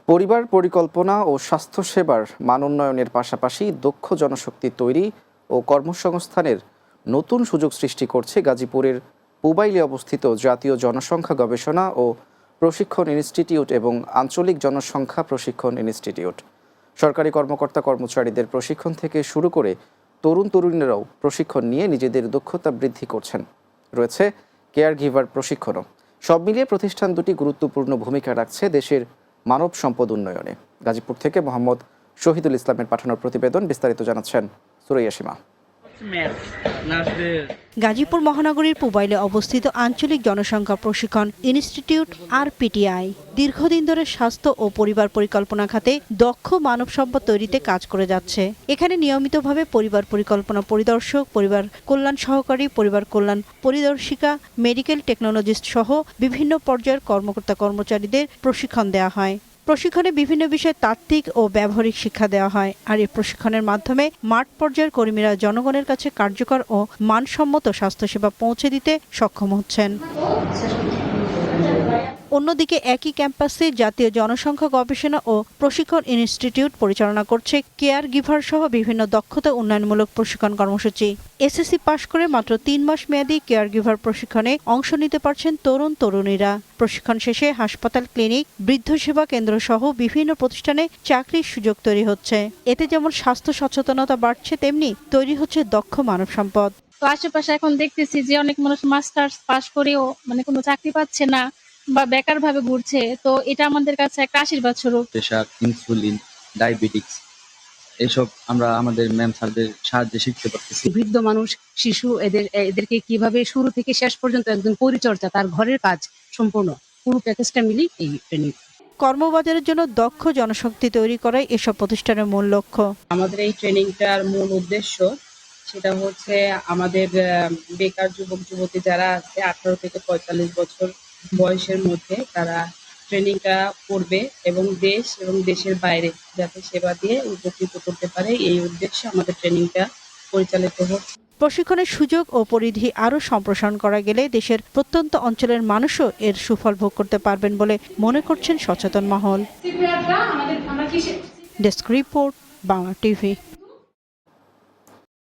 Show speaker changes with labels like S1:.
S1: পরিবার পরিকল্পনা ও স্বাস্থ্যসেবার মান উন্নয়নের পাশাপাশি দক্ষ জনশক্তি তৈরি ও কর্মসংস্থানের নতুন সুযোগ সৃষ্টি করছে গাজীপুরের পুবাইলে অবস্থিত জাতীয় জনসংখ্যা গবেষণা ও প্রশিক্ষণ ইনস্টিটিউট এবং আঞ্চলিক জনসংখ্যা প্রশিক্ষণ ইনস্টিটিউট। সরকারি কর্মকর্তা কর্মচারীদের প্রশিক্ষণ থেকে শুরু করে তরুণ তরুণীরাও প্রশিক্ষণ নিয়ে নিজেদের দক্ষতা বৃদ্ধি করছেন। রয়েছে কেয়ার গিভার প্রশিক্ষণও। সব মিলিয়ে প্রতিষ্ঠান দুটি গুরুত্বপূর্ণ ভূমিকা রাখছে দেশের মানব সম্পদ উন্নয়নে। গাজীপুর থেকে মোহাম্মদ শহীদুল ইসলামের পাঠানোর প্রতিবেদন, বিস্তারিত জানাচ্ছেন সুরাইয়া সীমা।
S2: গাজীপুর মহানগরীর পুবাইলে অবস্থিত আঞ্চলিক জনসংখ্যা প্রশিক্ষণ ইনস্টিটিউট (RPTI) দীর্ঘদিন ধরে স্বাস্থ্য ও পরিবার পরিকল্পনা খাতে দক্ষ মানব সম্পদ তৈরিতে কাজ করে যাচ্ছে। এখানে নিয়মিতভাবে পরিবার পরিকল্পনা পরিদর্শক, পরিবার কল্যাণ সহকারী, পরিবার কল্যাণ পরিদর্শিকা, মেডিকেল টেকনোলজিস্ট সহ বিভিন্ন পর্যায়ের কর্মকর্তা কর্মচারীদের প্রশিক্ষণ দেওয়া হয়। প্রশিক্ষণে বিভিন্ন বিষয়ে তাত্ত্বিক ও ব্যবহারিক শিক্ষা দেওয়া হয়। আর এই প্রশিক্ষণের মাধ্যমে মাঠ পর্যায়ের কর্মীরা জনগণের কাছে কার্যকর ও মানসম্মত স্বাস্থ্যসেবা পৌঁছে দিতে সক্ষম হচ্ছেন। অন্যদিকে একই ক্যাম্পাসে জাতীয় জনসংখ্যা গবেষণা ও প্রশিক্ষণ ইনস্টিটিউট পরিচালনা করছে কেয়ার গিভার সহ বিভিন্ন দক্ষতা উন্নয়নমূলক প্রশিক্ষণ কর্মসূচি। এসএসসি পাশ করে মাত্র ৩ মাস মেয়াদী কেয়ার গিভার প্রশিক্ষণে অংশ নিতে পারছেন তরুণ তরুণীরা। প্রশিক্ষণ শেষে হাসপাতাল, ক্লিনিক, বৃদ্ধ সেবা কেন্দ্র সহ বিভিন্ন প্রতিষ্ঠানে চাকরির সুযোগ তৈরি হচ্ছে। এতে যেমন স্বাস্থ্য সচেতনতা বাড়ছে, তেমনি তৈরি হচ্ছে দক্ষ মানব সম্পদ।
S3: তো আশেপাশে এখন দেখতেছি যে অনেক মানুষ মাস্টার্স পাশ করেও কোনো চাকরি পাচ্ছে না বা বেকার ভাবে ঘুরছে। তো এটা আমাদের কাছে একটা আশীর্বাদ স্বরূপ।
S4: প্রেশার, ইনসুলিন, ডায়াবেটিক্স এসব আমরা আমাদের ম্যাম স্যারদের সাহায্যে শিখতে পারতেছি।
S5: বৃদ্ধ মানুষ, শিশু, এদেরকে কিভাবে শুরু থেকে শেষ পর্যন্ত একদম পরিচর্যা, তার ঘরের কাজ সম্পূর্ণ পুরো প্যাকেজটা মিলি এই ট্রেনিং।
S2: কর্মবাজারের জন্য দক্ষ জনশক্তি তৈরি করাই এসব প্রতিষ্ঠানের মূল লক্ষ্য।
S6: আমাদের এই ট্রেনিংটার মূল উদ্দেশ্য সেটা হচ্ছে আমাদের বেকার যুবক যুবতী যারা আছে 18 থেকে 45 বছর বয়সের মধ্যে, তারা ট্রেনিংটা করবে এবং দেশ এবং দেশের বাইরে যাতে সেবা দিয়ে উপকৃত করতে পারে, এই উদ্দেশ্যে আমাদের ট্রেনিংটা পরিচালিত হচ্ছে।
S2: প্রশিক্ষণের সুযোগ ও পরিধি আরও সম্প্রসারণ করা গেলে দেশের প্রত্যন্ত অঞ্চলের মানুষও এর সুফল ভোগ করতে পারবেন বলে মনে করছেন সচেতন মহল। Desk report, Bangla TV.